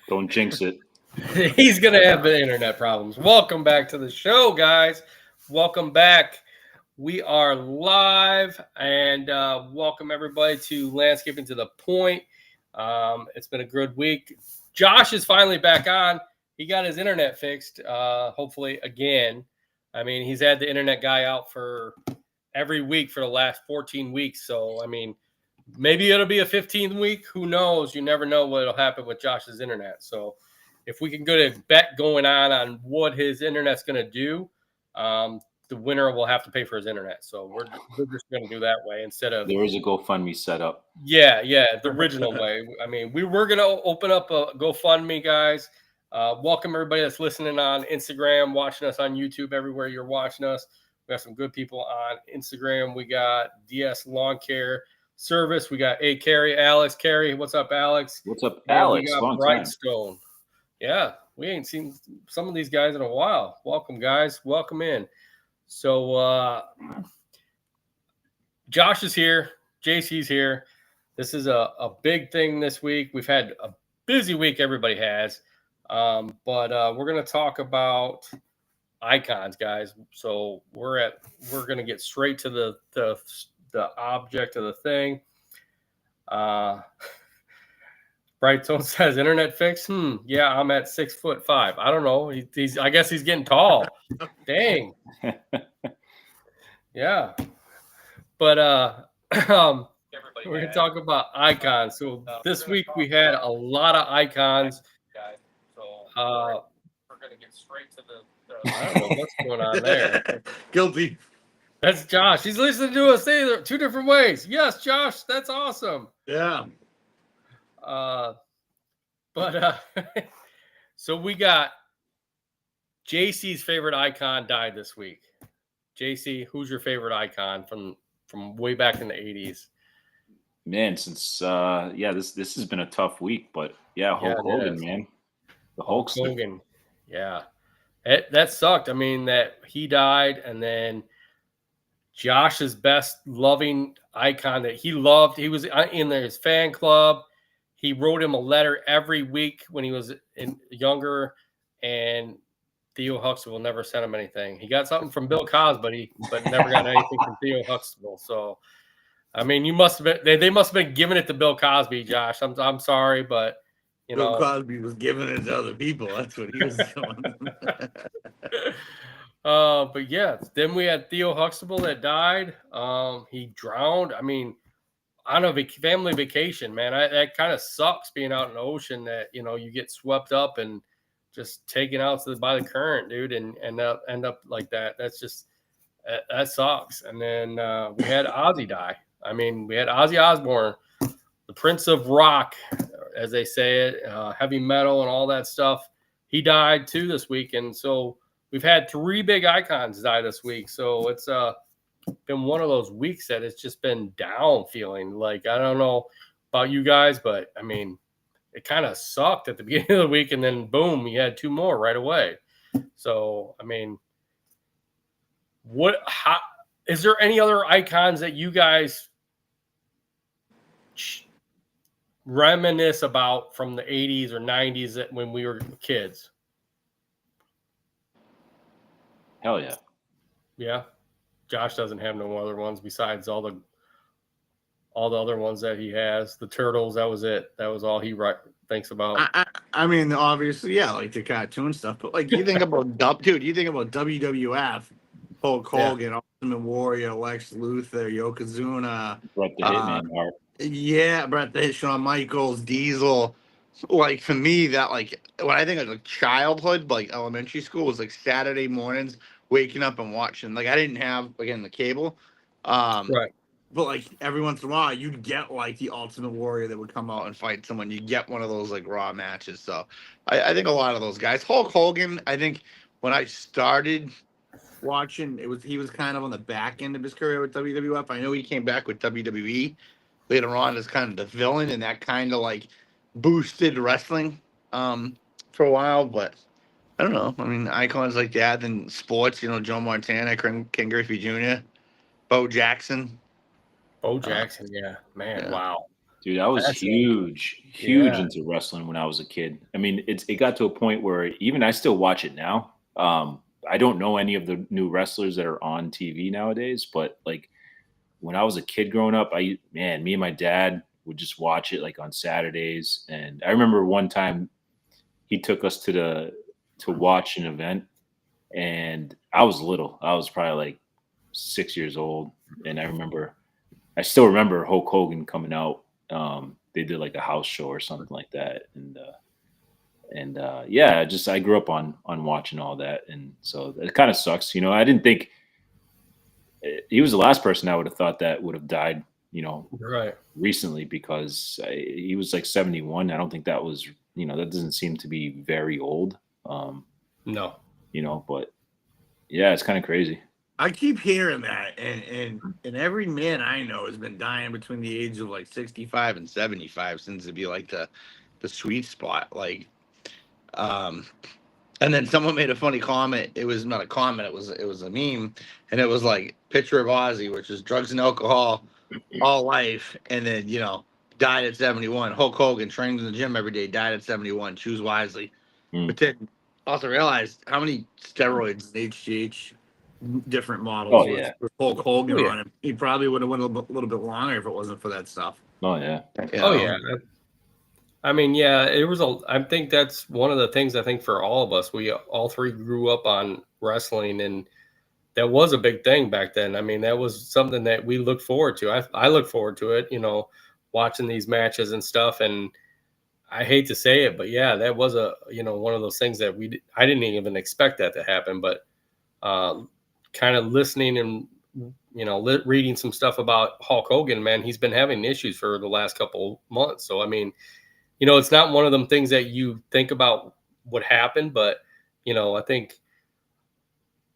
Don't jinx it. He's going to have the internet problems. Welcome back to the show, guys. Welcome back. We are live, and welcome everybody to Landscaping to the Point. It's been a good week. Josh is finally back on. He got his internet fixed, hopefully again. I mean, he's had the internet guy out for every week for the last 14 weeks. So, I mean, maybe it'll be a 15th week. Who knows? You never know what'll happen with Josh's internet. So, if we can get a bet going on what his internet's going to do, the winner will have to pay for his internet. So we're just going to do that way instead of There is a GoFundMe set up. Yeah, the original way. I mean, we were going to open up a GoFundMe, guys. Welcome everybody that's listening on Instagram, watching us on YouTube, everywhere you're watching us. We got some good people on Instagram. We got DS Lawn Care Service. We got Carrie, Alex. Carrie, what's up, Alex? What's up, And Alex? we got Brightstone. Yeah, we ain't seen some of these guys in a while. Welcome, guys. Welcome in. So Josh is here. JC's here. This is a big thing this week. We've had a busy week. Everybody has. But we're going to talk about icons, guys. So we're going to get straight to the object of the thing. Brightstone says internet fix. Yeah, I'm at 6'5". I don't know. I guess he's getting tall. Dang. Yeah. But we're gonna talk about icons. So this week we had a lot of icons. We're gonna get straight to the I don't know what's going on there. Guilty. That's Josh. He's listening to us say two different ways. Yes, Josh, that's awesome. Yeah. So we got JC's favorite icon died this week. JC, who's your favorite icon from way back in the 80s? Man, since this has been a tough week, but Hulk Hogan, man. The Hulkster. Hogan. Yeah. That sucked. I mean, that he died, and then Josh's best loving icon that he loved, he was in his fan club. He wrote him a letter every week when he was younger, and Theo Huxtable never sent him anything. He got something from Bill Cosby, but never got anything from Theo Huxtable. So, I mean, you must have been they must have been giving it to Bill Cosby, Josh. I'm sorry, but Bill Cosby was giving it to other people. That's what he was doing. But yeah, then we had Theo Huxtable that died. He drowned. I mean, on a family vacation, man. That kind of sucks being out in the ocean that, you get swept up and just taken out by the current, dude, and end up like that. That's just, that sucks. And then we had Ozzy die. I mean, we had Ozzy Osbourne, the Prince of Rock, as they say it, heavy metal and all that stuff. He died too this week. And so we've had three big icons die this week. So it's been one of those weeks that it's just been down feeling. Like, I don't know about you guys, but I mean, it kind of sucked at the beginning of the week, and then boom, you had two more right away. So, I mean, is there any other icons that you guys reminisce about from the 80s or 90s that when we were kids? Hell yeah. Yeah. Josh doesn't have no other ones besides all the other ones that he has. The Turtles, that was it. That was all he thinks about. I mean, obviously, yeah, like the cartoon stuff. But like, you think about WWF, Hulk Hogan, Ultimate Warrior, Lex Luthor, Yokozuna, Bret the Hitman Hart. Yeah, Bret the Hit, Shawn Michaels, Diesel. Like, for me, that, like, when I think of like childhood, like elementary school, was like Saturday mornings, waking up and watching. Like, I didn't have, again, the cable. Right. But like every once in a while, you'd get like the Ultimate Warrior that would come out and fight someone. You get one of those like Raw matches. So I think a lot of those guys. Hulk Hogan, I think when I started watching, he was kind of on the back end of his career with WWF. I know he came back with WWE later on as kind of the villain, and that kind of like boosted wrestling for a while. But I don't know. I mean, icons like that in sports, Joe Montana, Ken Griffey Jr., Bo Jackson. Bo Jackson, yeah, man, yeah. Wow. Dude, I was huge into wrestling when I was a kid. I mean, it got to a point where even I still watch it now. I don't know any of the new wrestlers that are on TV nowadays, but like when I was a kid growing up, me and my dad would just watch it like on Saturdays. And I remember one time he took us to watch an event, and I was little. I was probably like 6 years old, and I still remember Hulk Hogan coming out. They did like a house show or something like that, and yeah, I grew up on watching all that, and so it kind of sucks. I didn't think he was the last person I would have thought that would have died. Right. Recently, because he was like 71. I don't think that was that doesn't seem to be very old. No. But yeah, it's kind of crazy. I keep hearing that, and every man I know has been dying between the age of like 65 and 75 seems to be like the sweet spot. Like, and then someone made a funny comment. It was not a comment. It was a meme, and it was like picture of Ozzy, which is drugs and alcohol all life, and then died at 71. Hulk Hogan trains in the gym every day, died at 71. Choose wisely. But then also realized how many steroids and HGH different models with Hulk Hogan on him. He probably would have went a little bit longer if it wasn't for that stuff. Oh yeah. Yeah. I mean, yeah, I think that's one of the things I think for all of us, we all three grew up on wrestling, and that was a big thing back then. I mean, that was something that we looked forward to. I look forward to it, watching these matches and stuff. And I hate to say it, but yeah, that was one of those things that I didn't even expect that to happen, but kind of listening and, reading some stuff about Hulk Hogan, man, he's been having issues for the last couple months. So, I mean, it's not one of them things that you think about what happened, but, I think,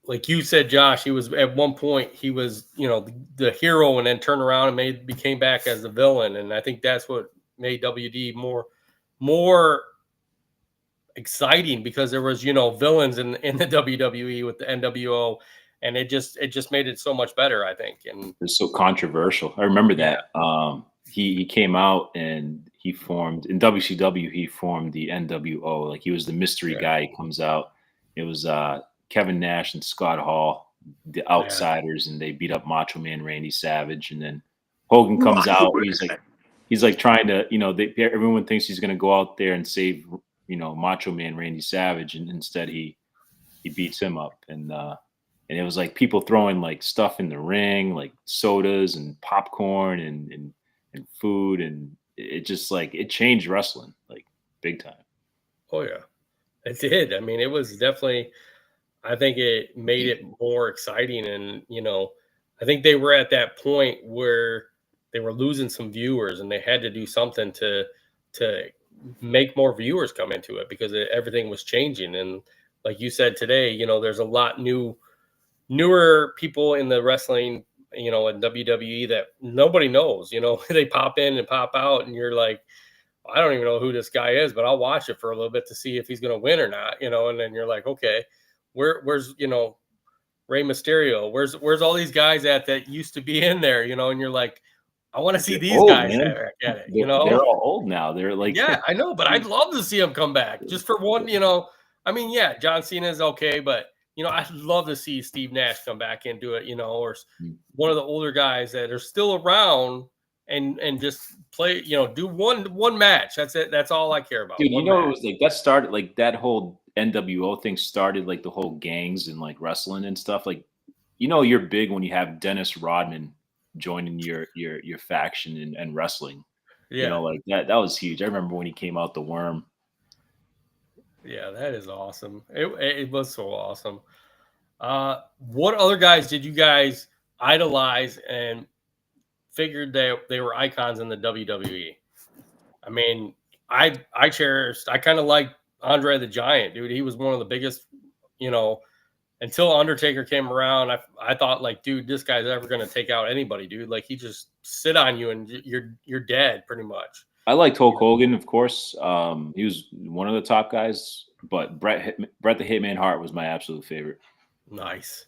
like you said, Josh, he was at one point, he was, the hero, and then turned around and became back as the villain. And I think that's what made WD more exciting, because there was, villains in the WWE with the NWO, and it just made it so much better, I think. And it's so controversial. I remember that. He came out and he formed in WCW. He formed the NWO. Like, he was the mystery guy. He comes out. It was Kevin Nash and Scott Hall, the outsiders, and they beat up Macho Man Randy Savage. And then Hogan comes out. He's like trying to, everyone thinks he's going to go out there and save, Macho Man Randy Savage, and instead he beats him up. And it was like people throwing like stuff in the ring, like sodas and popcorn and food, and it just like it changed wrestling like big time. Oh yeah, it did. I mean, it was definitely. I think it made it more exciting, and I think they were at that point where they were losing some viewers, and they had to do something to make more viewers come into it, because everything was changing. And like you said today, there's a lot newer people in the wrestling, in WWE that nobody knows. They pop in and pop out, and you're like, I don't even know who this guy is, but I'll watch it for a little bit to see if he's going to win or not. And then you're like, okay. Where's Rey Mysterio? Where's all these guys that used to be in there? And you're like, I want to see these guys at it. They're all old now. They're like, yeah, I know, but I'd love to see them come back just for one. I mean, yeah, John Cena is okay, but I'd love to see Steve Nash come back and do it. Or one of the older guys that are still around and just play. Do one match. That's it. That's all I care about. Dude, it was like that started like that whole NWO thing started like the whole gangs and like wrestling and stuff. Like, you're big when you have Dennis Rodman joining your faction and wrestling. Yeah. Like that was huge. I remember when he came out, the Worm. Yeah, that is awesome. It was so awesome. What other guys did you guys idolize and figured that they were icons in the WWE? I mean, I kind of liked Andre the Giant, dude. He was one of the biggest, until Undertaker came around. I thought, like, dude, this guy's ever going to take out anybody, dude. Like, he just sit on you and you're dead pretty much. I liked Hulk Hogan, of course. He was one of the top guys, but Bret the Hitman Hart was my absolute favorite. Nice.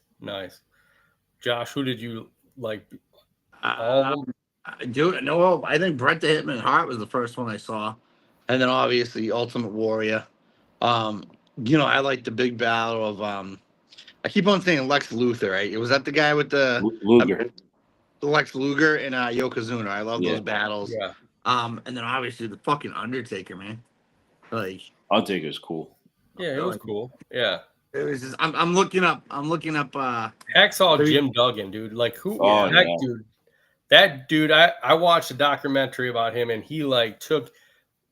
Josh, who did you like? All of them? Dude, no, I think Bret the Hitman Hart was the first one I saw, and then obviously Ultimate Warrior. Um, I like the big battle of I keep on saying Lex Luthor, right? Was that the guy with Luger. the Lex Luger and Yokozuna? I love Yeah. those battles. Yeah. And then obviously the fucking Undertaker, man. Like Undertaker's cool. Yeah, it was cool. Yeah. it was just I'm looking up Hacksaw Maybe- Jim Duggan, dude. Like who Oh, that yeah. dude. That dude, I watched a documentary about him and he like took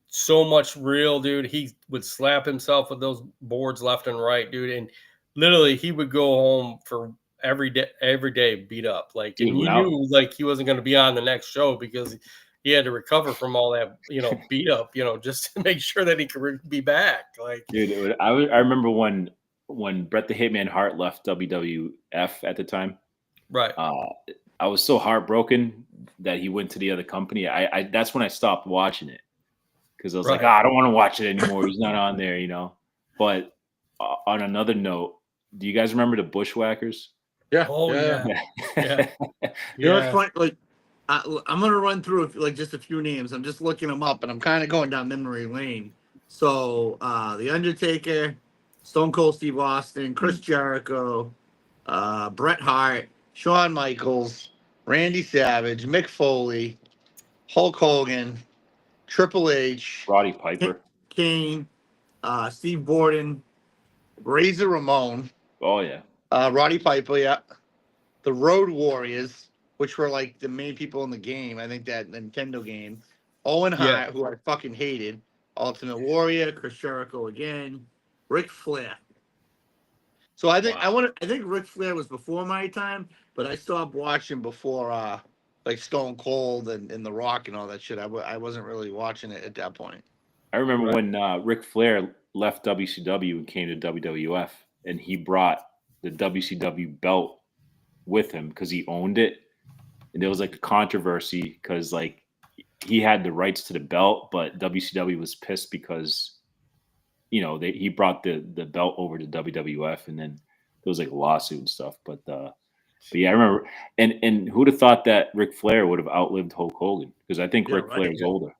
so much real, dude. He would slap himself with those boards left and right, dude. And literally he would go home for every day beat up. Like Dude, and you when I- knew like he wasn't gonna be on the next show because he had to recover from all that, beat up, just to make sure that he could be back. Like Dude, I remember when Bret the Hitman Hart left WWF at the time. right. I was so heartbroken that he went to the other company. I that's when I stopped watching it because I was like, Right. I don't want to watch it anymore. He's not on there, But on another note, do you guys remember the Bushwhackers? Yeah. Oh, yeah. Yeah. You know what's Yeah. funny? Like, I'm gonna run through like just a few names. I'm just looking them up, and I'm kind of going down memory lane. So, The Undertaker, Stone Cold Steve Austin, Chris Jericho, Bret Hart, Shawn Michaels, Randy Savage, Mick Foley, Hulk Hogan, Triple H, Roddy Piper. Kane, Steve Borden, Razor Ramon, Oh yeah. Roddy Piper, yeah. The Road Warriors, which were like the main people in the game. I think that Nintendo game. Owen Yeah. Hart, who I fucking hated. Ultimate Warrior, Chris Jericho again. Ric Flair. So I think I think Ric Flair was before my time, but I stopped watching before like Stone Cold and The Rock and all that shit. I wasn't really watching it at that point. I remember Right. when Ric Flair left WCW and came to WWF, and he brought the WCW belt with him because he owned it, and there was like a controversy because like he had the rights to the belt, but WCW was pissed because he brought the belt over to WWF, and then there was like a lawsuit and stuff. But yeah, I remember, and who'd have thought that Ric Flair would have outlived Hulk Hogan? Because I think Yeah, Ric right, Flair's yeah. older.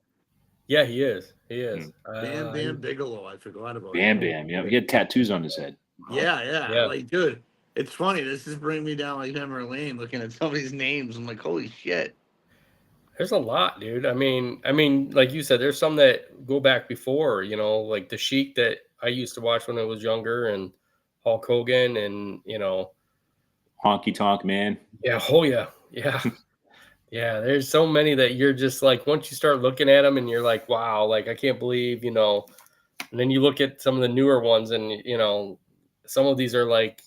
Yeah, he is. He is. Bam Bam Bigelow, I forgot about Bam him. Bam, yeah, he had tattoos on his head. Yeah. Yeah. Like, dude, it's funny. This is bringing me down like memory lane, looking at some of these names. I'm like, holy shit. There's a lot, dude. I mean, like you said, there's some that go back before, like the Sheik that I used to watch when I was younger, and Hulk Hogan, and Honky Tonk Man. yeah, oh yeah, yeah, yeah. There's so many that you're just like, once you start looking at them, and you're like, wow, like I can't believe, And then you look at some of the newer ones, and some of these are like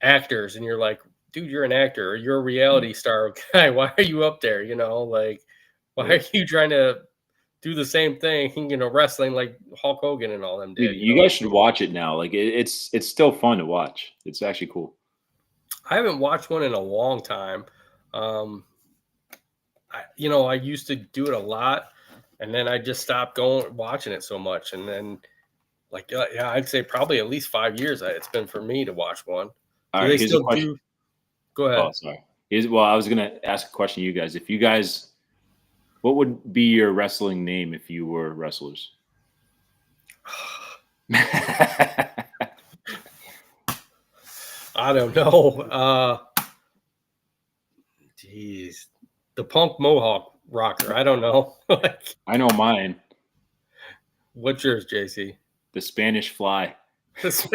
actors, and you're like, dude, you're an actor, or you're a reality star guy. Why are you up there? Like, why are you trying to do the same thing, wrestling like Hulk Hogan and all them did? Dude, you guys should watch it now. Like it's still fun to watch. It's actually cool. I haven't watched one in a long time. I used to do it a lot, and then I just stopped watching it so much. And then, like, yeah, I'd say probably at least 5 years it's been for me to watch one. All Do right, they here's still a question. do? Go ahead. Oh, sorry. I was gonna ask a question to you guys. What would be your wrestling name if you were wrestlers? I don't know. Jeez, the Punk Mohawk Rocker. I don't know. I know mine. What's yours, JC? The Spanish Fly. That's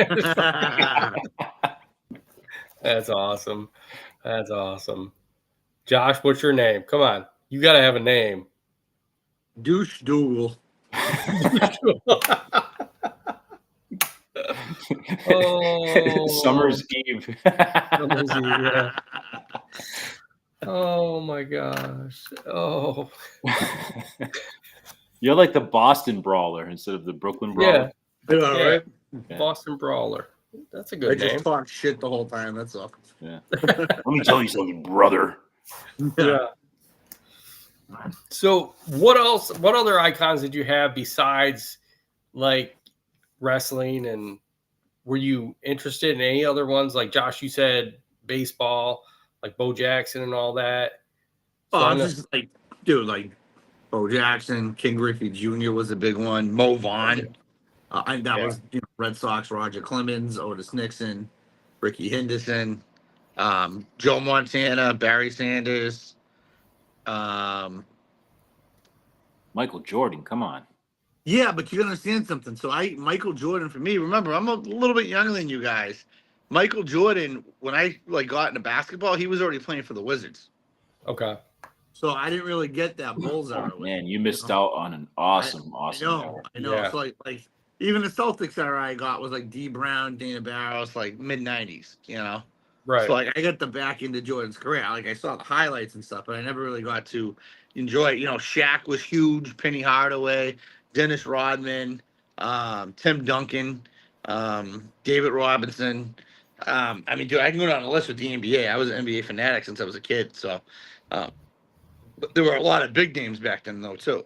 awesome. That's awesome. Josh, what's your name? Come on, you got to have a name. Douche Duel. Oh, Summer's Eve. Summer's Eve, yeah. Oh my gosh. Oh, You're like the Boston Brawler instead of the Brooklyn Brawler. Yeah, Yeah. right? Yeah. Boston Brawler. That's a I good just name. talk shit the whole time. That's all. Yeah. Let me tell you something, brother. Yeah. So what else? What other icons did you have besides like wrestling? And were you interested in any other ones? Like Josh, you said baseball, like Bo Jackson and all that. Oh, So I I'm know- just like, dude, like Bo Jackson, King Griffey Jr. was a big one. Mo Vaughn. That Yeah. was Red Sox. Roger Clemens, Otis Nixon, Ricky Henderson, Joe Montana, Barry Sanders. Michael Jordan, come on. Yeah, but you understand something. So Michael Jordan for me. Remember, I'm a little bit younger than you guys. Michael Jordan, when I like got into basketball, he was already playing for the Wizards. Okay. So I didn't really get that Bulls era. Oh, with man, him, you missed know? out on an awesome I know, era. I know. Yeah. So like even the Celtics era I got was like D Brown, Dana Barros, like mid '90s. Right. So like I got the back into Jordan's career. Like I saw the highlights and stuff, but I never really got to enjoy it. Shaq was huge, Penny Hardaway, Dennis Rodman, Tim Duncan, David Robinson. I mean, dude, I can go down the list with the NBA. I was an NBA fanatic since I was a kid. So but there were a lot of big names back then, though, too.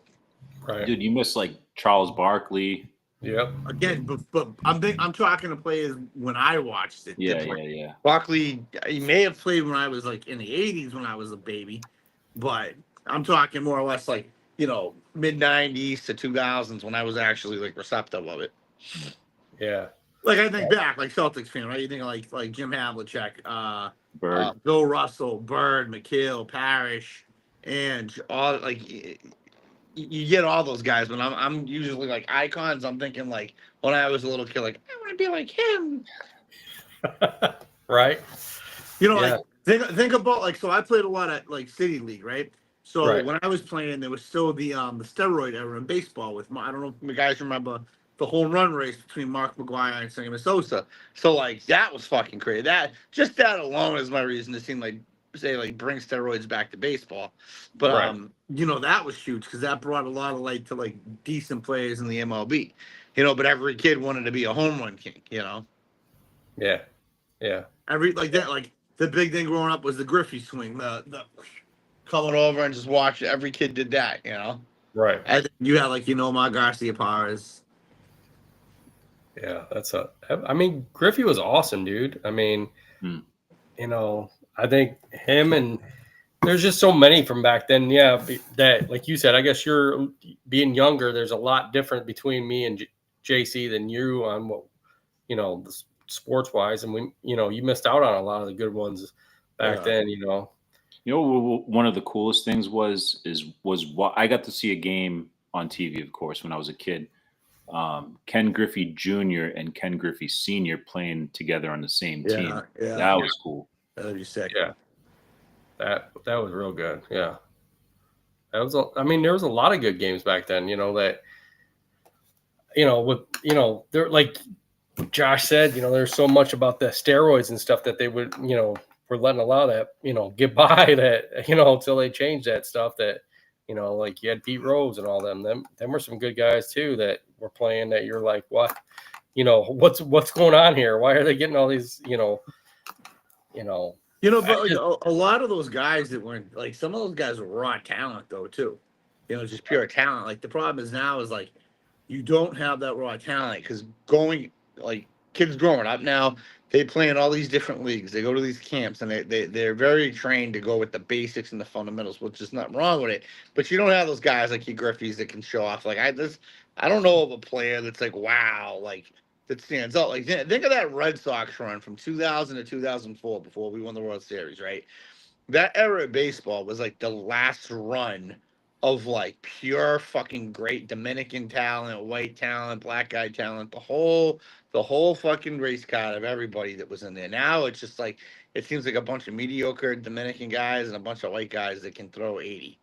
Right. Dude, you missed like Charles Barkley. Yep. Again, but I'm talking to players when I watched it. Yeah. Barkley, he may have played when I was like in the '80s when I was a baby, but I'm talking more or less like mid '90s to 2000s when I was actually like receptive of it. Yeah. Like I think back, like Celtics fan, right? You think of like Jim Havlicek, Bird. Bill Russell, Bird, McHale, Parrish, and all like you get all those guys. But I'm usually like icons. I'm thinking like when I was a little kid, like I want to be like him. Right. Like think about like so I played a lot at like City League, right? So Right. when I was playing, there was still the steroid era in baseball with I don't know if you guys remember the home run race between Mark McGwire and Sammy Sosa. So like that was fucking crazy. That alone is my reason to seem like bring steroids back to baseball. But Right. that was huge because that brought a lot of light to like decent players in the MLB. But every kid wanted to be a home run king. Yeah. Yeah. Every like that like the big thing growing up was the Griffey swing, the coming over and just watch it. Every kid did that. Right. And you had like my Garcia Paras. Yeah, I mean, Griffey was awesome, dude. I mean, Hmm. I think him and there's just so many from back then. Yeah, that like you said, I guess you're being younger. There's a lot different between me and JC than you on what sports wise, and you missed out on a lot of the good ones back then. One of the coolest things was what I got to see a game on TV, of course, when I was a kid. Ken Griffey Jr. and Ken Griffey Sr. playing together on the same team. Yeah, that was cool. That'd be sick. Yeah, that was real good. Yeah, there was a lot of good games back then. They're like Josh said. There's so much about the steroids and stuff that they would were letting allow that get by that until they changed that stuff that. Like you had Pete Rose and all them. Them were some good guys too that were playing that you're like, what? What's going on here? Why are they getting all these, but like, a lot of those guys that weren't like some of those guys were raw talent though too. Just pure talent. Like the problem is now is like you don't have that raw talent because kids growing up now, they play in all these different leagues. They go to these camps and they're very trained to go with the basics and the fundamentals, which is nothing wrong with it. But you don't have those guys like your Griffeys that can show off. Like I don't know of a player that's like, wow, like that stands out. Like think of that Red Sox run from 2000 to 2004 before we won the World Series, right? That era of baseball was like the last run of like pure fucking great Dominican talent, white talent, black guy talent, the whole fucking race card of everybody that was in there. Now it's just like it seems like a bunch of mediocre Dominican guys and a bunch of white guys that can throw 80.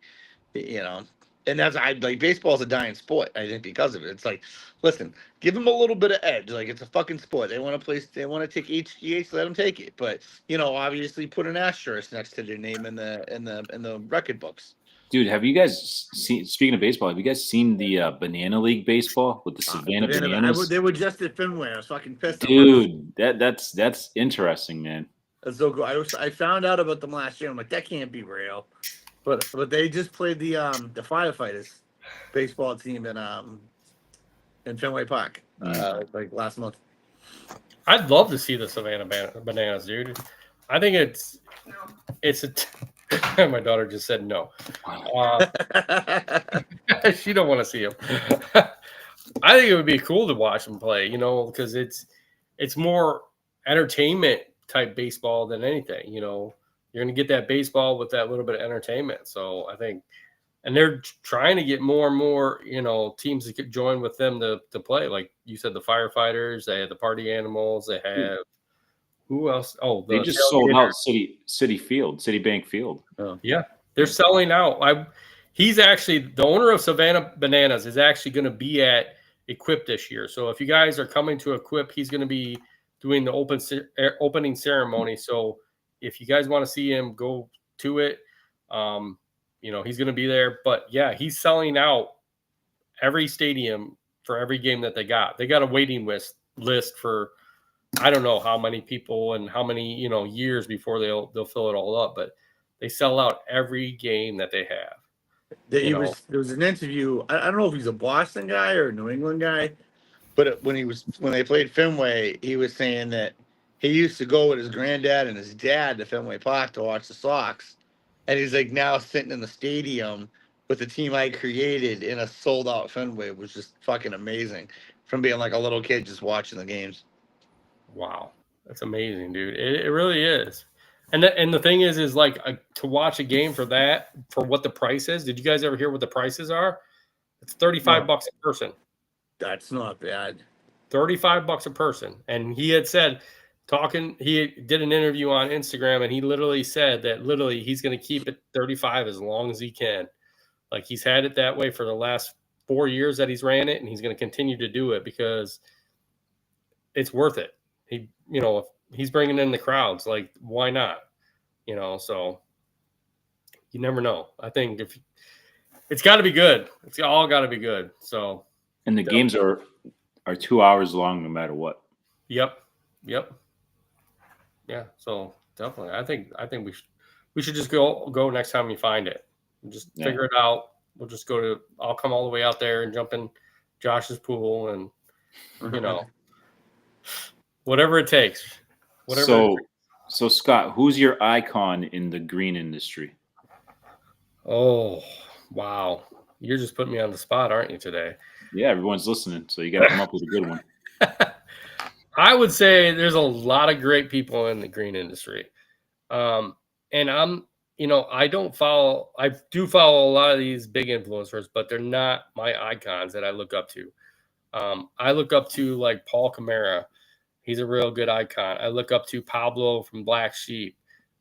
And that's baseball's a dying sport, I think, because of it. It's like, listen, give them a little bit of edge. Like it's a fucking sport. They want to take HGH, let them take it. But obviously put an asterisk next to their name in the record books. Dude, have you guys seen? Speaking of baseball, have you guys seen the Banana League baseball with the Savannah Bananas? They were just at Fenway. I was fucking pissed. Dude, that's interesting, man. That's so cool. I found out about them last year. I'm like, that can't be real. But they just played the firefighters baseball team in Fenway Park like last month. I'd love to see the Savannah Bananas, dude. I think it's My daughter just said no. She don't want to see him. I think it would be cool to watch him play, because it's more entertainment type baseball than anything. You're going to get that baseball with that little bit of entertainment. So I think, and they're trying to get more and more, teams to join with them to play. Like you said, the firefighters, they had the party animals, they have who else? Oh, They just sold out Citibank Field. Oh. Yeah, they're selling out. He's actually the owner of Savannah Bananas is actually going to be at Equip this year. So if you guys are coming to Equip, he's going to be doing the opening ceremony. So if you guys want to see him, go to it. He's going to be there. But yeah, he's selling out every stadium for every game that they got. They got a waiting list for I don't know how many people and how many years before they'll fill it all up, but they sell out every game that they have. There was an interview. I don't know if he's a Boston guy or a New England guy, but when they played Fenway, he was saying that he used to go with his granddad and his dad to Fenway Park to watch the Sox, and he's like now sitting in the stadium with the team I created in a sold out Fenway, which is fucking amazing. From being like a little kid just watching the games. Wow, that's amazing, dude. It really is. And the thing is like to watch a game for what the price is. Did you guys ever hear what the prices are? It's $35 a person. That's not bad. $35 a person. And he had said, he did an interview on Instagram, and he literally said that he's going to keep it 35 as long as he can. Like he's had it that way for the last 4 years that he's ran it, and he's going to continue to do it because it's worth it. If he's bringing in the crowds, like why not? So you never know. I think if it's got to be good, it's all got to be good. So, and the games are 2 hours long, no matter what. Yep. Yeah. So definitely, I think we should just go next time you find it. Just figure it out. We'll just I'll come all the way out there and jump in Josh's pool and whatever it takes. So Scott, who's your icon in the green industry? Oh, wow. You're just putting me on the spot, aren't you, today? Yeah, everyone's listening, so you got to come up with a good one. I would say there's a lot of great people in the green industry. And I do follow a lot of these big influencers, but they're not my icons that I look up to. I look up to like Paul Camara. He's a real good icon. I look up to Pablo from Black Sheep.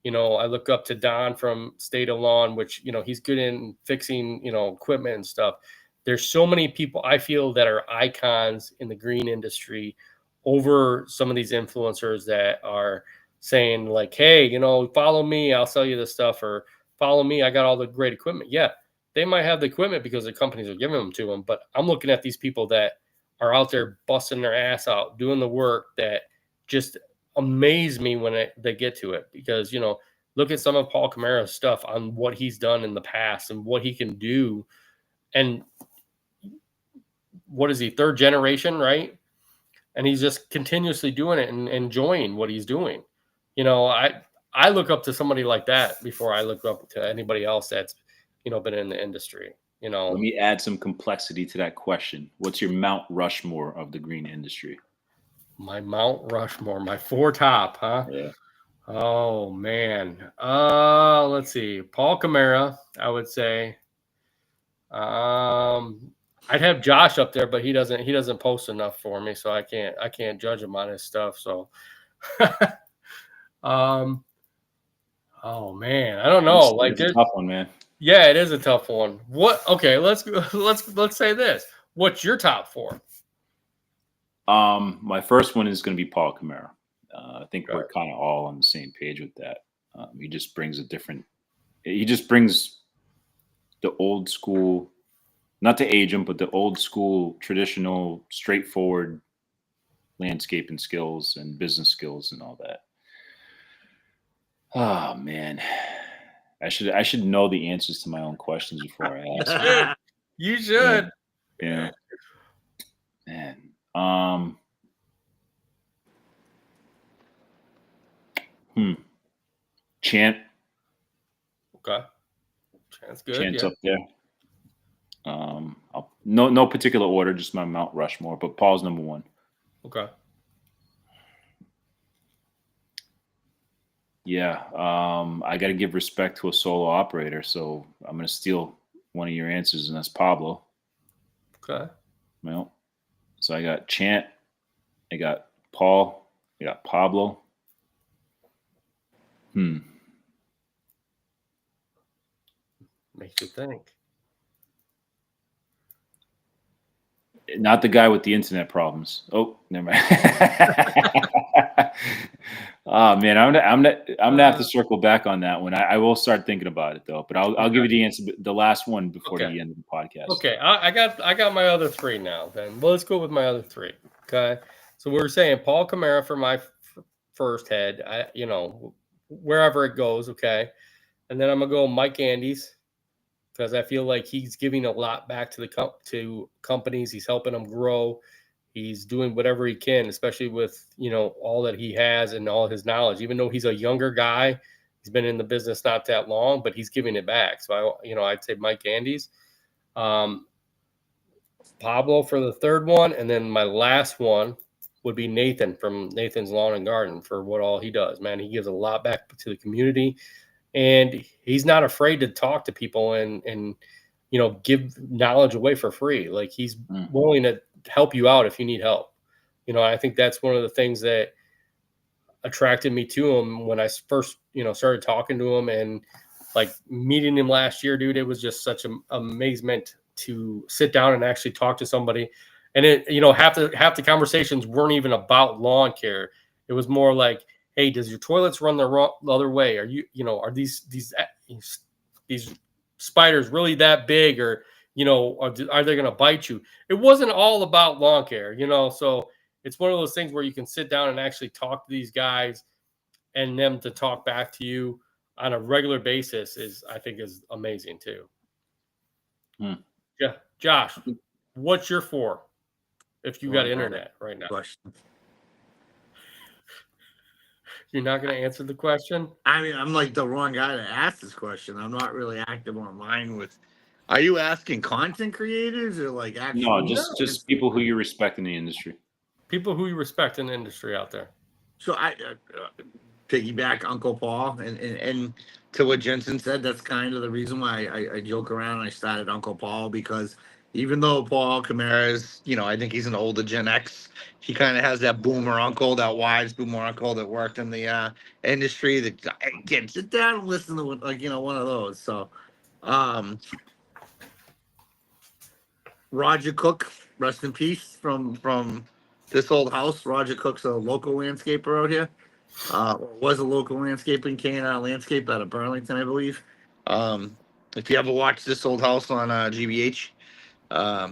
I look up to Don from State of Lawn, which, he's good in fixing, equipment and stuff. There's so many people I feel that are icons in the green industry over some of these influencers that are saying like, hey, follow me, I'll sell you this stuff, or follow me, I got all the great equipment. Yeah, they might have the equipment because the companies are giving them to them, but I'm looking at these people that are out there busting their ass out, doing the work that just amaze me when they get to it. Because, look at some of Paul Camara's stuff on what he's done in the past and what he can do. And what is he, third generation, right? And he's just continuously doing it and enjoying what he's doing. I look up to somebody like that before I look up to anybody else that's, been in the industry. Let me add some complexity to that question. What's your Mount Rushmore of the green industry? My Mount Rushmore, my 4 top, huh? Yeah. Oh man. Let's see. Paul Camara, I would say. I'd have Josh up there, but he doesn't post enough for me, so I can't judge him on his stuff. So oh man, I don't know. It's a tough one, man. Yeah, it is a tough one. Okay, let's say this. What's your top 4? My first one is going to be Paul Camara. I think we're kind of all on the same page with that. He just brings the old school, not to age him, but the old school, traditional, straightforward landscaping skills and business skills and all that. Oh man, I should know the answers to my own questions before I ask. You should. Yeah. Man. Chant. Okay. That's good. Chance Yeah. up there. No particular order, just my Mount Rushmore, but Paul's number one. Okay. Yeah, I got to give respect to a solo operator, so I'm going to steal one of your answers, and that's Pablo. Okay. Well, so I got Chant, I got Paul, I got Pablo. Makes you think. Not the guy with the internet problems. Oh, never mind. Oh man, I'm gonna have to circle back on that one. I will start thinking about it though, but I'll give you the answer, the last one before Okay. the end of the podcast. Okay, I got my other three now. Then well, let's go with my other three. Okay, so we're saying Paul Kamara for my first head. Wherever it goes. Okay, and then I'm gonna go Mike Andes because I feel like he's giving a lot back to to companies. He's helping them grow. He's doing whatever he can, especially with all that he has and all his knowledge. Even though he's a younger guy, he's been in the business not that long, but he's giving it back. So I'd say Mike Andes. Pablo for the third one, and then my last one would be Nathan from Nathan's Lawn and Garden for what all he does. Man, he gives a lot back to the community, and he's not afraid to talk to people and give knowledge away for free. Like he's willing to help you out if you need help. I think that's one of the things that attracted me to him when I first started talking to him, and like meeting him last year, dude. It was just such an amazement to sit down and actually talk to somebody. And half the conversations weren't even about lawn care. It was more like, hey, does your toilets run the other way? Are are these spiders really that big, or are they going to bite you? It wasn't all about lawn care, so it's one of those things where you can sit down and actually talk to these guys, and them to talk back to you on a regular basis I think is amazing too. Yeah, Josh, what's your four? If you got internet right now, Question. you're not going to answer the question. I mean, I'm like the wrong guy to ask this question. I'm not really active online with. Are you asking content creators or like actual? No, just people who you respect in the industry. People who you respect in the industry out there. So I piggyback Uncle Paul and to what Jensen said. That's kind of the reason why I joke around and I started Uncle Paul, because even though Paul Kamara is, I think he's an older Gen X, he kind of has that boomer uncle, that wise boomer uncle that worked in the industry. That, hey, kid, sit down and listen to one of those. So, Roger Cook, rest in peace, from this old house. Roger Cook's a local landscaper out here. Was a local landscaping K&R Landscape out of Burlington, I believe. If you ever watch This Old House on GBH, a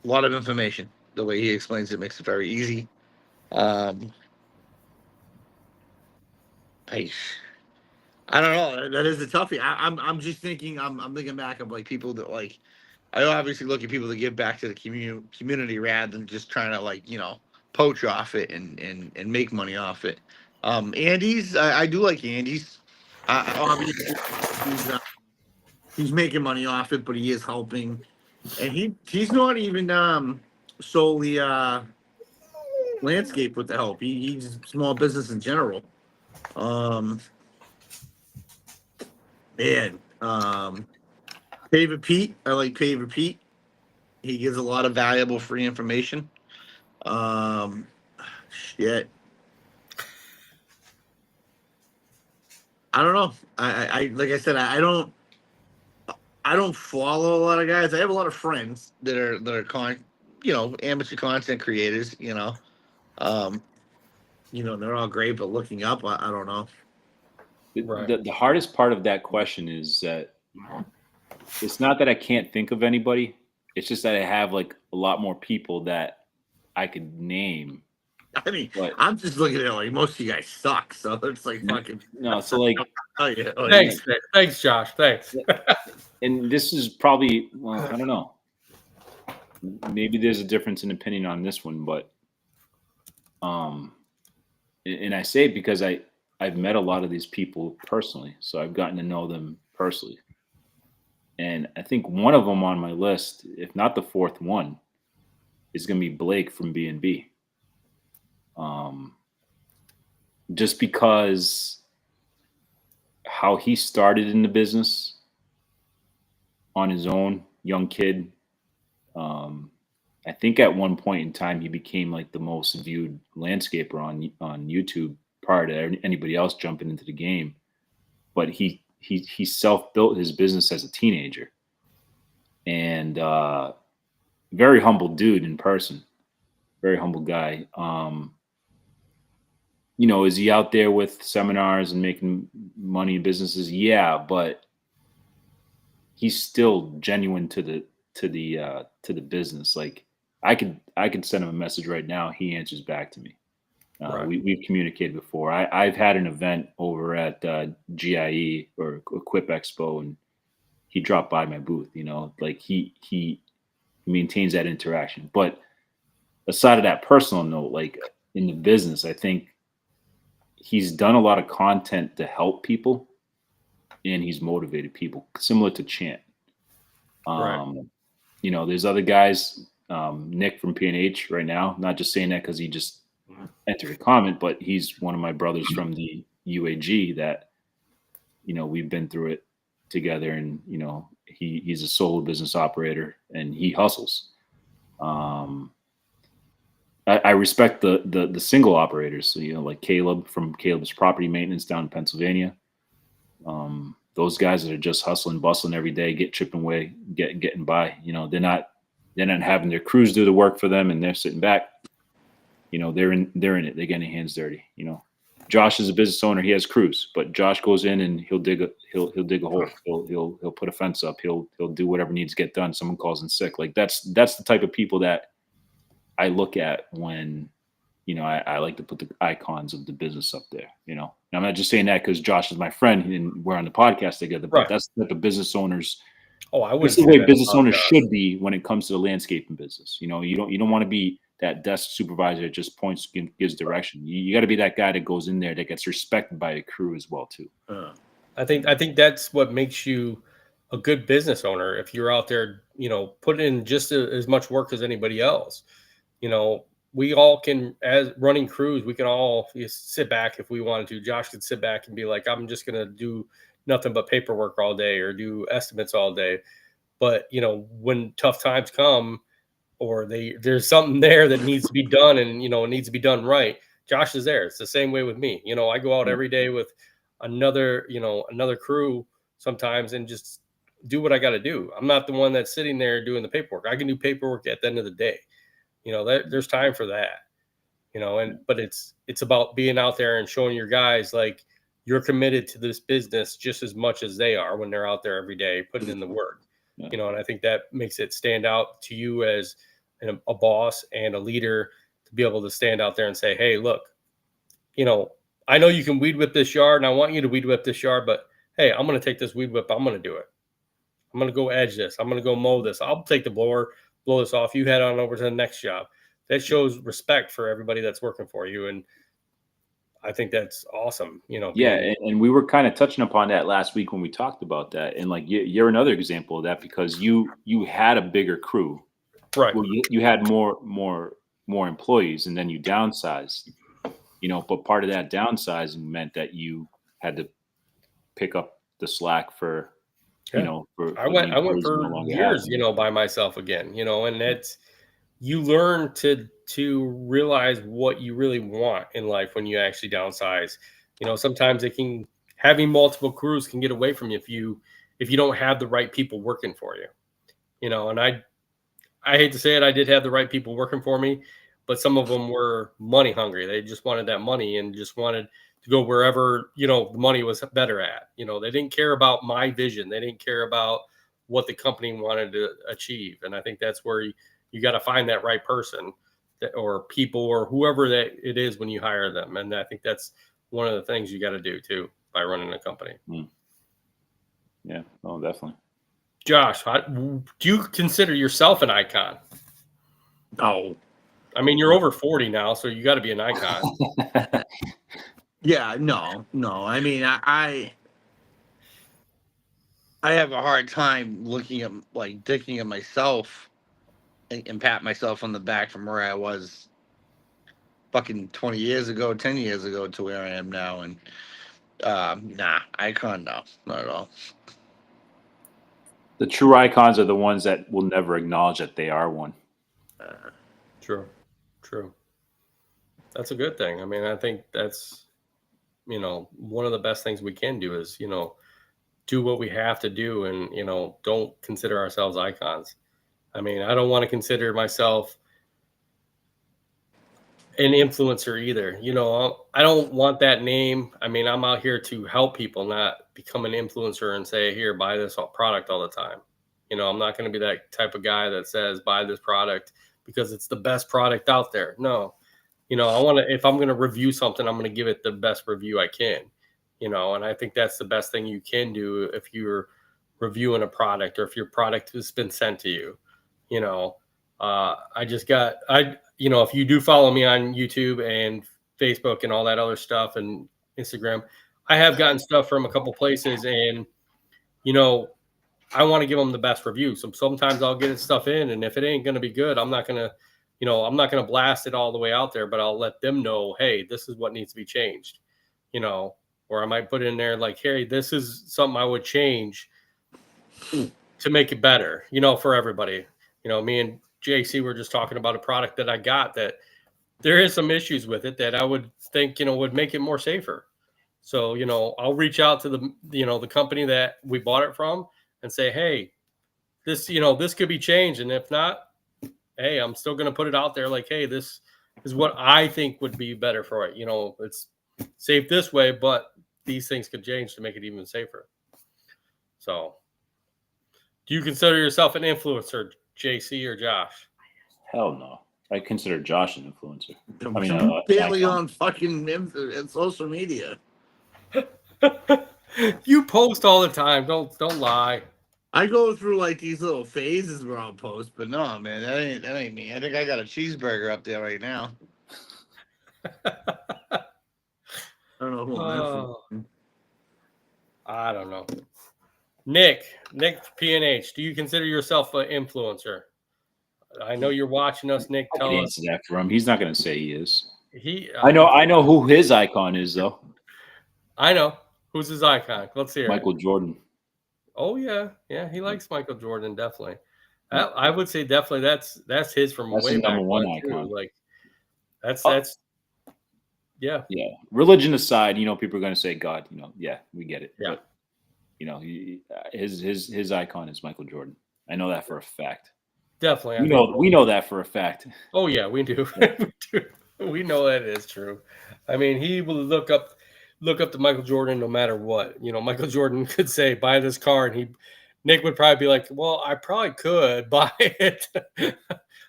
lot of information. The way he explains it makes it very easy. I don't know. That is a toughie. I'm just thinking. I'm thinking back of like people that like. I obviously look at people that give back to the community rather than just trying to poach off it and make money off it. Andy's, I do like Andy's. Obviously, he's making money off it, but he is helping, and he's not even solely landscape with the help. He's small business in general. Paver Pete, I like Paver Pete. He gives a lot of valuable free information. Shit. I don't know. I like I said, I don't follow a lot of guys. I have a lot of friends that are amateur content creators. They're all great, but looking up, I don't know. Right. The hardest part of that question is that it's not that I can't think of anybody. It's just that I have like a lot more people that I could name. I mean, I'm just looking at it like most of you guys suck, so it's like fucking. No, so like. Thanks, Josh. Thanks. And this is probably, well, I don't know. Maybe there's a difference in opinion on this one, but, and I say it because I've met a lot of these people personally, so I've gotten to know them personally. And I think one of them on my list, if not the fourth one, is going to be Blake from B&B. Just because how he started in the business on his own, young kid. I think at one point in time he became like the most viewed landscaper on YouTube prior to anybody else jumping into the game. But he self-built his business as a teenager, and very humble dude in person, very humble guy. Is he out there with seminars and making money in businesses? Yeah, but he's still genuine to the business. Like I could send him a message right now. He answers back to me. Right. We've communicated before. I've had an event over at GIE or Equip Expo, and he dropped by my booth. Like he maintains that interaction. But aside of that personal note, like in the business, I think he's done a lot of content to help people, and he's motivated people, similar to Chant. Right. There's other guys, Nick from P&H right now, not just saying that because he just entered a comment, but he's one of my brothers from the UAG that, we've been through it together, and, he's a solo business operator and he hustles. I respect the single operators, so, like Caleb from Caleb's Property Maintenance down in Pennsylvania. Those guys that are just hustling, bustling every day, chipping away, getting by. They're not having their crews do the work for them, and they're sitting back. They're in it. They're getting their hands dirty. Josh is a business owner. He has crews, but Josh goes in and he'll dig a hole. He'll put a fence up. He'll do whatever needs to get done. Someone calls in sick. Like that's the type of people that I look at when, I like to put the icons of the business up there, And I'm not just saying that because Josh is my friend and we're on the podcast together, but Right. That's the business owners. Oh, I That's wouldn't the say way that business about owners Josh. should be when it comes to the landscaping business. You don't want to be that desk supervisor that just points, gives direction. You got to be that guy that goes in there that gets respected by a crew as well too. I think that's what makes you a good business owner. If you're out there, putting in just as much work as anybody else. We all can, as running crews, we can all sit back if we wanted to. Josh could sit back and be like, I'm just going to do nothing but paperwork all day or do estimates all day. But, when tough times come or there's something there that needs to be done and, it needs to be done right, Josh is there. It's the same way with me. I go out every day with another crew sometimes and just do what I got to do. I'm not the one that's sitting there doing the paperwork. I can do paperwork at the end of the day. There's time for that, but it's about being out there and showing your guys like you're committed to this business just as much as they are when they're out there every day putting in the work, and I think that makes it stand out to you as a boss and a leader to be able to stand out there and say, hey, look, I know you can weed whip this yard and I want you to weed whip this yard, but hey, I'm going to take this weed whip. I'm going to do it. I'm going to go edge this. I'm going to go mow this. I'll take the blower, blow this off. You head on over to the next job. That shows respect for everybody that's working for you. And I think that's awesome. Yeah. And we were kind of touching upon that last week when we talked about that. And like, you're another example of that because you had a bigger crew, right? Well, you had more employees and then you downsized, but part of that downsizing meant that you had to pick up the slack for, I went for years, by myself again, and that's, you learn to realize what you really want in life when you actually downsize. Sometimes having multiple crews can get away from you if you don't have the right people working for you, and I hate to say it, I did have the right people working for me, but some of them were money hungry. They just wanted that money and just wanted to go wherever, the money was better at. They didn't care about my vision. They didn't care about what the company wanted to achieve. And I think that's where you got to find that right person or people or whoever that it is when you hire them. And I think that's one of the things you got to do too by running a company. Yeah, oh, definitely. Josh, do you consider yourself an icon? No. I mean, you're over 40 now, so you got to be an icon. Yeah, no. I mean, I have a hard time looking at like thinking of myself and pat myself on the back from where I was fucking 20 years ago, 10 years ago to where I am now. And nah, icon, no, not at all. The true icons are the ones that will never acknowledge that they are one. True. That's a good thing. I mean, I think that's, one of the best things we can do is, do what we have to do and, don't consider ourselves icons. I mean, I don't want to consider myself an influencer either. I don't want that name. I mean, I'm out here to help people, not become an influencer and say, here, buy this product all the time. I'm not going to be that type of guy that says, buy this product because it's the best product out there. No, I want to, if I'm going to review something, I'm going to give it the best review I can, and I think that's the best thing you can do if you're reviewing a product or if your product has been sent to you. If you do follow me on YouTube and Facebook and all that other stuff and Instagram, I have gotten stuff from a couple places and, I want to give them the best review. So sometimes I'll get stuff in and if it ain't going to be good, I'm not going to blast it all the way out there, but I'll let them know, hey, this is what needs to be changed, or I might put in there like, hey, this is something I would change to make it better, for everybody. Me and JC were just talking about a product that I got that there is some issues with it that I would think, would make it more safer. So, I'll reach out to the company that we bought it from and say, hey, this could be changed. And if not, hey, I'm still going to put it out there like, hey, this is what I think would be better for it. It's safe this way, but these things could change to make it even safer. So do you consider yourself an influencer, JC or Josh? Hell no. I consider Josh an influencer. I'm barely on fucking social media. You post all the time. Don't lie. I go through like these little phases where I'll post, but no, man, that ain't me. I think I got a cheeseburger up there right now. I don't know who I don't know. Nick PNH, do you consider yourself an influencer? I know you're watching us, Nick. I can answer that for him. He's not going to say he is. I know who his icon is, though. I know. Who's his icon? Let's hear Michael Jordan. Oh, yeah. Yeah, he likes Michael Jordan, definitely. I would say definitely that's his from that's way the back. number one icon. Like, that's yeah. Yeah. Religion aside, people are going to say God, yeah, we get it. Yeah. But, his icon is Michael Jordan. I know that for a fact. Definitely. We know that for a fact. Oh, yeah, we do. We do. We know that is true. I mean, he will look up to Michael Jordan no matter what. Michael Jordan could say, buy this car, and Nick would probably be like, well, I probably could buy it.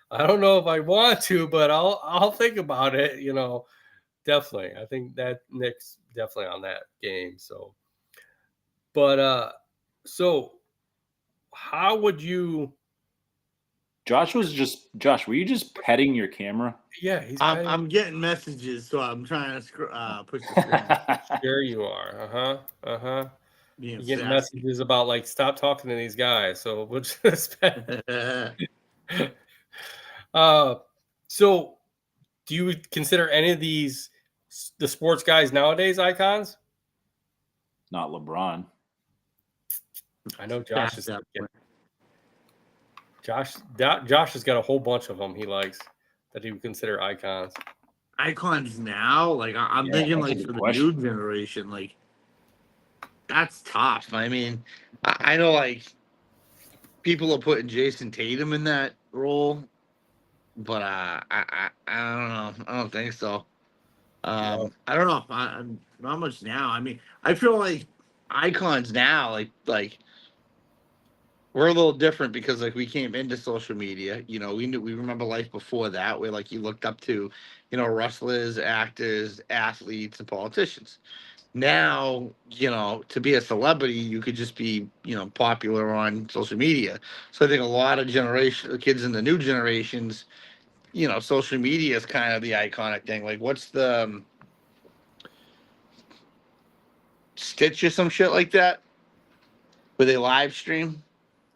I don't know if I want to, but I'll think about it, Definitely. I think that Nick's definitely on that game. So, but so how would you? Josh, were you just petting your camera? Yeah, I'm getting messages, so I'm trying to push the screen. There you are. You get messages about like, stop talking to these guys. So we'll just. So, do you consider any of the sports guys nowadays icons? Not LeBron. I know Josh is. Josh has got a whole bunch of them he likes that he would consider icons. Icons now, like I'm thinking, like for the new generation, like that's tough. I mean, I know like people are putting Jason Tatum in that role, but I don't know. I don't think so. I don't know. I'm not much now. I mean, I feel like icons now, like. We're a little different because like we came into social media, we remember life before that where like you looked up to, wrestlers, actors, athletes, and politicians. Now, to be a celebrity, you could just be, popular on social media. So I think a lot of kids in the new generations, social media is kind of the iconic thing. Like what's the Stitch or some shit like that? where they live stream.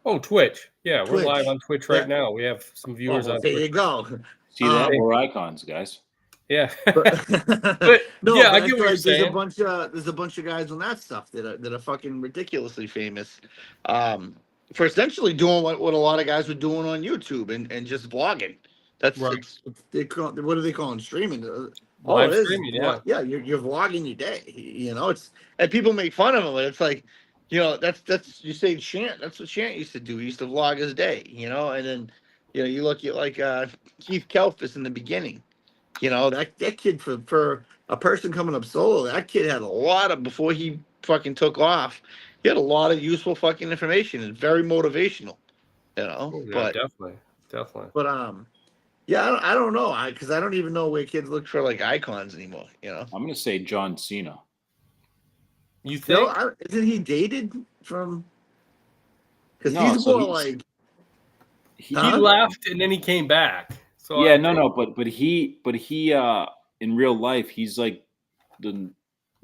Oh, Twitch. Yeah, we're live Twitch. on Twitch right Yeah. now. We have some viewers Oh, on there Twitch. you go. See that? Um, We're icons, guys. Yeah. But, no, yeah, I but get what you're there's saying. there's a bunch of guys on that stuff that are fucking ridiculously famous, for essentially doing what a lot of guys were doing on YouTube and just vlogging. That's Right. what do they call it? Streaming. All Live it is streaming, vlog- yeah, you're vlogging your day. You know, and people make fun of him, but it's like, you know, that's you say Shant. That's what Shant used to do. He used to vlog his day. You know, and then you look at like Keith Kalfas in the beginning. You know, that kid for a person coming up solo, that kid had a lot of before he fucking took off. He had a lot of useful fucking information and very motivational. You know, Oh, yeah, definitely. but yeah, I don't know, because I don't even know where kids look for like icons anymore. You know, I'm gonna say John Cena. You Still, think? isn't he dated from? Because No, he's so more he's- like He Huh? left and then he came back. So Yeah, I no, think- but he in real life he's like done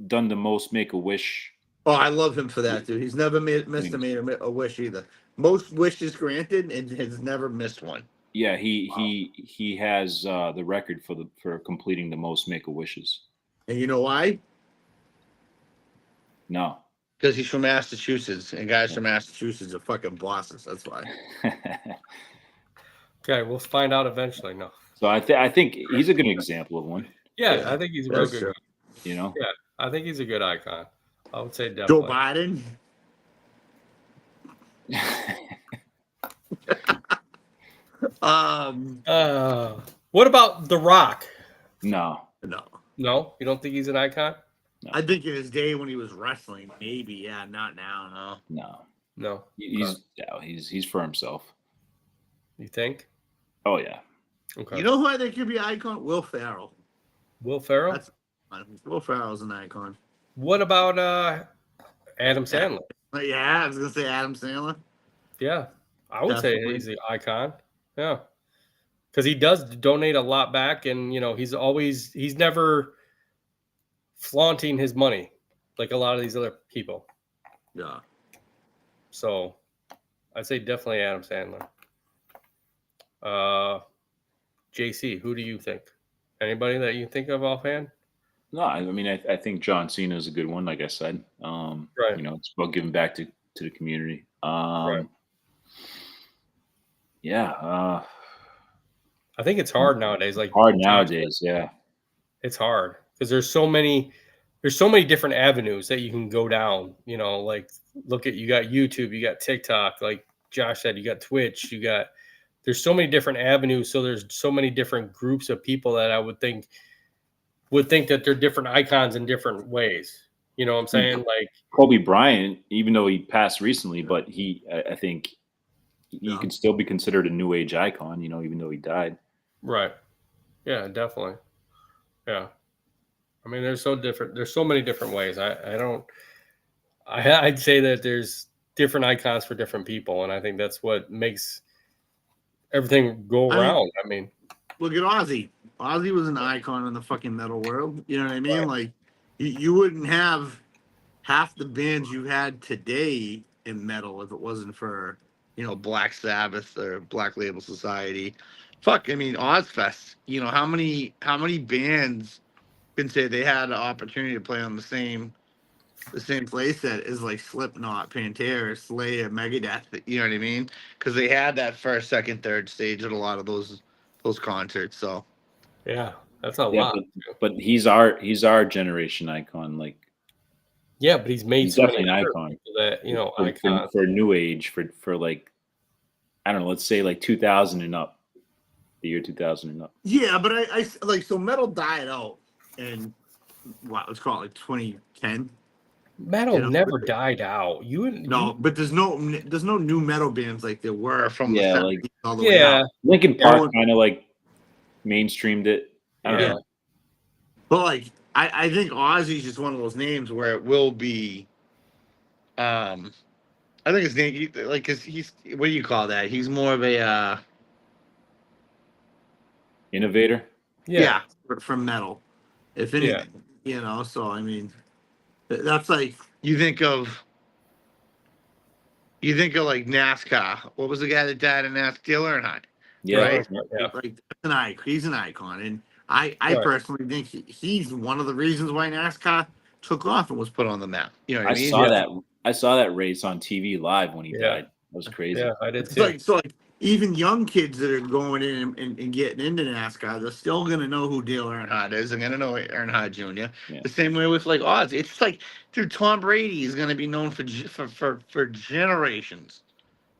the most Make-A-Wish. oh, I love him for that, dude. He's never missed a wish either. Most wishes granted and has never missed one. Yeah, he has the record for completing the most Make-A-Wishes. And you know why? No. Because he's from Massachusetts, and guys from Massachusetts are fucking bosses. That's why. Okay, we'll find out eventually. No. So I think he's a good example of one. Yeah, Yeah, I think he's a real that's good. true. You know. Yeah, I think he's a good icon. I would say Joe definitely. Biden. What about The Rock? No. No. No, you don't think he's an icon? I think in his day when he was wrestling, maybe. Yeah, not now. No. No. He's for himself. You think? Oh yeah. Okay. You know who I think could be an icon? Will Ferrell. Will Ferrell? That's Will Ferrell's an icon. What about Adam Sandler? Yeah, I was gonna say Adam Sandler. Yeah, I would say Definitely. he's the icon. Yeah, because he does donate a lot back, and he's never flaunting his money like a lot of these other people. Yeah. So I'd say definitely Adam Sandler. JC, who do you think? Anybody that you think of offhand? No, I mean I think John Cena is a good one. Like I said, Right. You know, it's about giving back to the community. Right. Yeah. I think it's hard nowadays. Like Hard nowadays. Yeah. it's hard because there's so many different avenues that you can go down. You know, like you got YouTube, you got TikTok, like Josh said, you got Twitch, there's so many different avenues. So there's so many different groups of people that I would think that they're different icons in different ways. You know what I'm saying? Like Kobe Bryant, even though he passed recently, but I think he could still be considered a new age icon, you know, even though he died. right. Yeah, definitely. Yeah. I mean, there's so many different ways. I'd say that there's different icons for different people. And I think that's what makes everything go around. I mean, Look at Ozzy. Ozzy was an icon in the fucking metal world. You know what I mean? Right. Like, you wouldn't have half the bands you had today in metal if it wasn't for, Black Sabbath or Black Label Society. Fuck, I mean, Ozfest. You know, how many bands can say they had an opportunity to play on the same playset as like Slipknot, Pantera, Slayer, Megadeth? You know what I mean? Because they had that first, second, third stage at a lot of those concerts. So yeah, that's a Yeah, lot. but he's our generation icon. Like Yeah, but he's made he's so many definitely an other icon. people that for, icons. for new age for like, I don't know, let's say like 2000 and up, the year 2000 and up. yeah, but I like, so metal died out in let's call it like 2010. Metal never died out. No, but there's no new metal bands like there were from the Yeah, 70s like- all the way Yeah, up. Linkin Yeah, Park kind of like mainstreamed it. I don't Yeah. know. But like I think Ozzy's just one of those names where it will be. I think his name, like, cause he's, what do you call that? He's more of a Innovator. yeah. from metal, if anything, So I mean, that's like, you think of You think of like NASCAR. What was the guy that died in NASCAR? Dale Earnhardt. Yeah. Right. Yeah. Like that's an icon. He's an icon, and I Right. personally think he's one of the reasons why NASCAR took off and was put on the map. You know what I mean? I saw that race on TV live when he Yeah. died. That was crazy. Yeah, I did It's too. like even young kids that are going in and getting into NASCAR, they're still gonna know who Dale Earnhardt is. They're gonna know Earnhardt Jr. Yeah. The same way with like Oz. It's like, dude, Tom Brady is gonna be known for generations.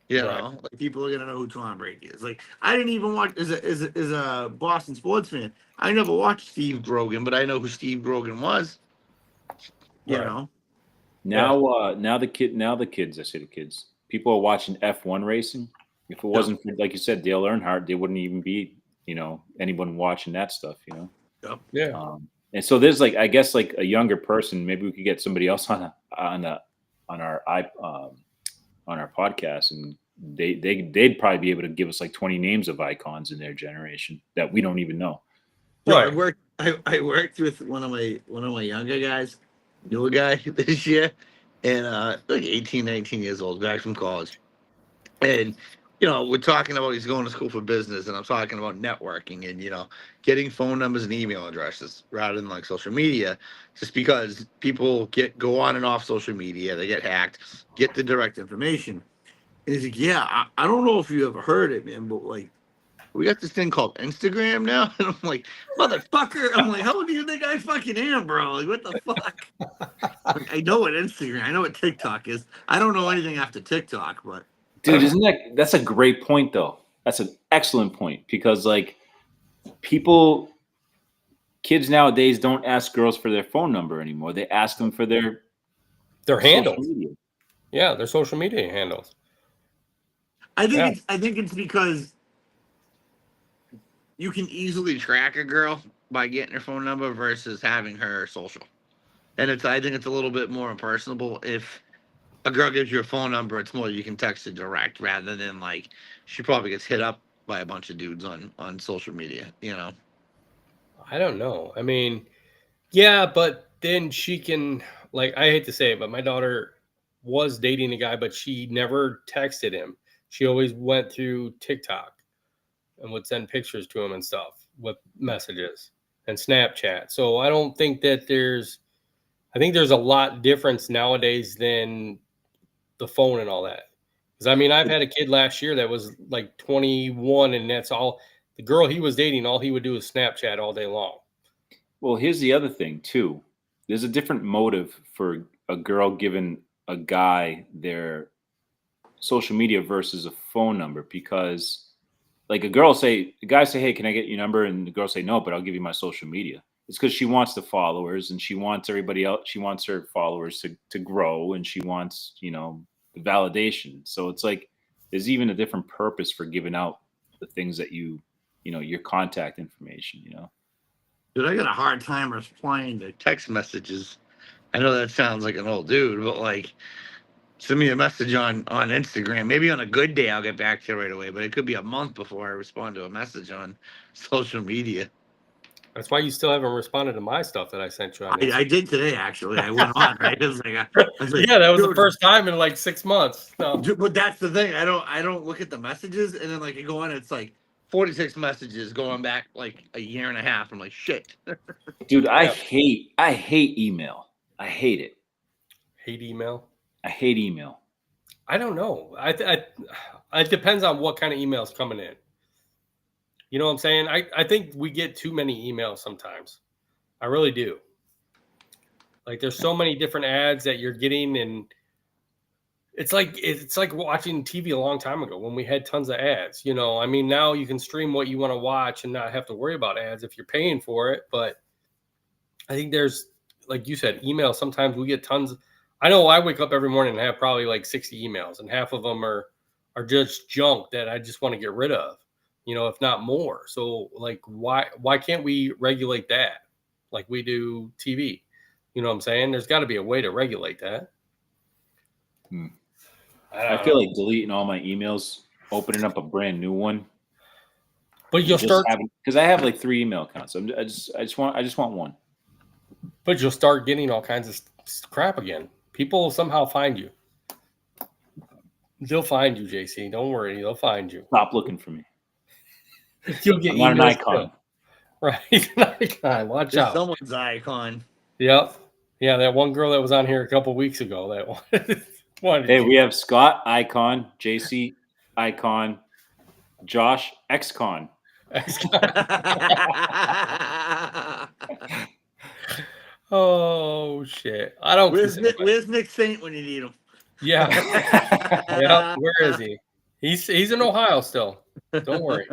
You Right. know, like people are gonna know who Tom Brady is. Like I didn't even watch as a Boston sports fan. I never watched Steve Grogan, but I know who Steve Grogan was. You Right. know, Now the kids, I say the kids, people are watching F1 racing. If it wasn't for, like you said, Dale Earnhardt, there wouldn't even be, anyone watching that stuff, Yeah. And so there's like, I guess like a younger person, maybe we could get somebody else on our podcast, and they'd probably be able to give us like 20 names of icons in their generation that we don't even know. Right. I worked with one of my younger guys, newer guy this year, and like 18, 19 years old, back from college. And we're talking about he's going to school for business, and I'm talking about networking and getting phone numbers and email addresses rather than like social media, just because people go on and off social media, they get hacked, get the direct information. And he's like, yeah, I don't know if you ever heard it, man, but like we got this thing called Instagram now. And I'm like, motherfucker. I'm like, how do you think I fucking am, bro? Like, what the fuck? Like, I know what Instagram, I know what TikTok is. I don't know anything after TikTok, but dude, that's a great point though. That's an excellent point, because like kids nowadays don't ask girls for their phone number anymore. They ask them for their handles. media. Yeah, their social media handles. I think it's because you can easily track a girl by getting her phone number versus having her social. And I think it's a little bit more impersonable. If a girl gives you a phone number, it's more you can text her direct rather than like she probably gets hit up by a bunch of dudes on social media, I don't know. I mean, yeah, but then she can, like, I hate to say it, but my daughter was dating a guy, but she never texted him. She always went through TikTok and would send pictures to him and stuff with messages and Snapchat. So I don't think that I think there's a lot difference nowadays than the phone and all that. Because I mean, I've had a kid last year that was like 21, and that's all the girl he was dating, all he would do is Snapchat all day long. Well, here's the other thing too. There's a different motive for a girl giving a guy their social media versus a phone number, because like a guy say, hey, can I get your number? And the girl say, no, but I'll give you my social media. It's because she wants the followers, and she wants everybody else. She wants her followers to grow, and she wants, the validation. So it's like, there's even a different purpose for giving out the things that your contact information, Dude, I got a hard time replying to text messages. I know that sounds like an old dude, but like, send me a message on Instagram. Maybe on a good day I'll get back to you right away, but it could be a month before I respond to a message on social media. That's why you still haven't responded to my stuff that I sent you on. I did today, actually. I went on, right? It was like, yeah, that was the first time in like 6 months. No. But that's the thing. I don't look at the messages, and then like I go on, it's like 46 messages going back like a year and a half. I'm like, shit. Dude, I hate email. I hate it. Hate email? I hate email. I don't know. It depends on what kind of emails coming in. You know what I'm saying? I think we get too many emails sometimes. I really do. Like there's so many different ads that you're getting, and it's like watching TV a long time ago when we had tons of ads. I mean, now you can stream what you want to watch and not have to worry about ads if you're paying for it. But I think there's, like you said, email. Sometimes we get tons. I know I wake up every morning and have probably like 60 emails, and half of them are just junk that I just want to get rid of, if not more. So like, why can't we regulate that like we do TV? You know what I'm saying? There's got to be a way to regulate that. I feel like deleting all my emails, opening up a brand new one. But you'll start, because I have like 3 email accounts. I just want one. But you'll start getting all kinds of crap again. People will somehow find you. They'll find you, JC. Don't worry. They'll find you. Stop looking for me. You'll get I'm not an emails icon. too. Right. He's an icon. Watch Just out. someone's icon. Yep. Yeah, that one girl that was on here a couple weeks ago that wanted Hey, you. we have Scott icon, JC icon, Josh ex-con. Oh shit! I don't. Where's Nick Saint when you need him? Yeah. Yeah. Where is he? He's in Ohio still. Don't worry.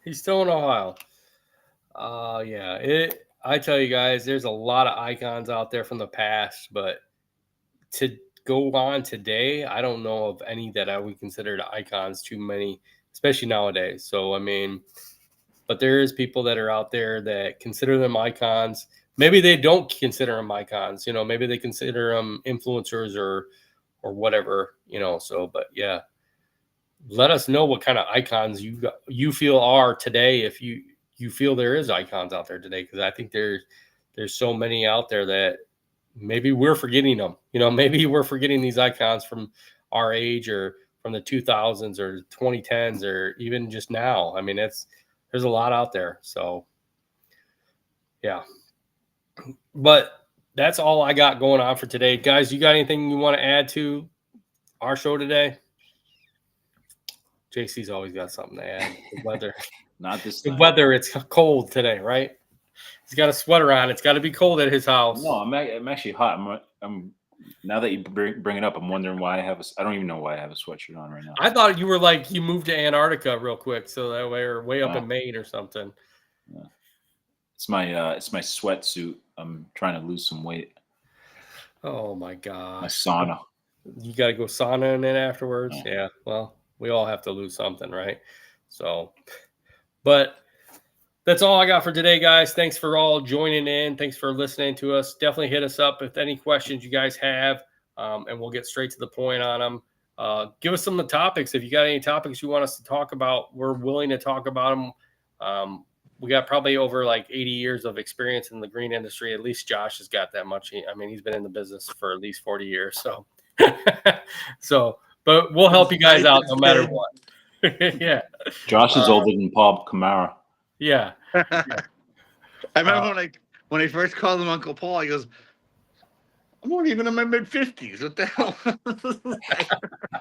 He's still in Ohio. Yeah. I tell you guys, there's a lot of icons out there from the past, but to go on today, I don't know of any that I would consider the icons. Too many, especially nowadays. So I mean, but there is people that are out there that consider them icons. Maybe they don't consider them icons. Maybe they consider them influencers or whatever. So, but yeah, let us know what kind of icons you feel are today. If you feel there is icons out there today, because I think there's so many out there that maybe we're forgetting them. Maybe we're forgetting these icons from our age or from the 2000s or 2010s or even just now. I mean, there's a lot out there. So, yeah. But that's all I got going on for today. Guys, you got anything you want to add to our show today? JC's always got something to add. The weather. Not this The time. weather, it's cold today, right? He's got a sweater on. It's got to be cold at his house. No, I'm actually hot. I'm now that you bring it up, I'm wondering why I don't even know why I have a sweatshirt on right now. I thought you were like you moved to Antarctica real quick, so that way or way up Wow. in Maine or something. Yeah. It's my sweatsuit. I'm trying to lose some weight. Oh my My gosh. sauna. You got to go sauna and then afterwards. Yeah. Yeah. Well, we all have to lose something, right? So, but that's all I got for today, guys. Thanks for all joining in. Thanks for listening to us. Definitely hit us up with any questions you guys have, and we'll get straight to the point on them. Give us some of the topics. If you got any topics you want us to talk about, we're willing to talk about them. We got probably over like 80 years of experience in the green industry. At least Josh has got that much. He's been in the business for at least 40 years. So, but we'll help you guys out no matter what. Yeah. Josh is older than Paul Kamara. Yeah. I remember when I first called him Uncle Paul, he goes, I'm not even in my mid-50s. What the hell?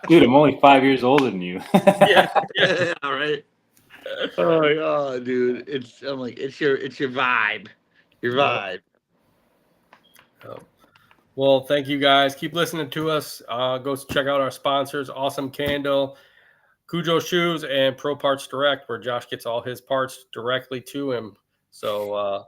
Dude, I'm only 5 years older than you. Yeah, right. Oh my god, dude. I'm like, it's your vibe. Your vibe. Well, thank you guys. Keep listening to us. Go check out our sponsors, Awesome Candle, Cujo Shoes, and Pro Parts Direct, where Josh gets all his parts directly to him. So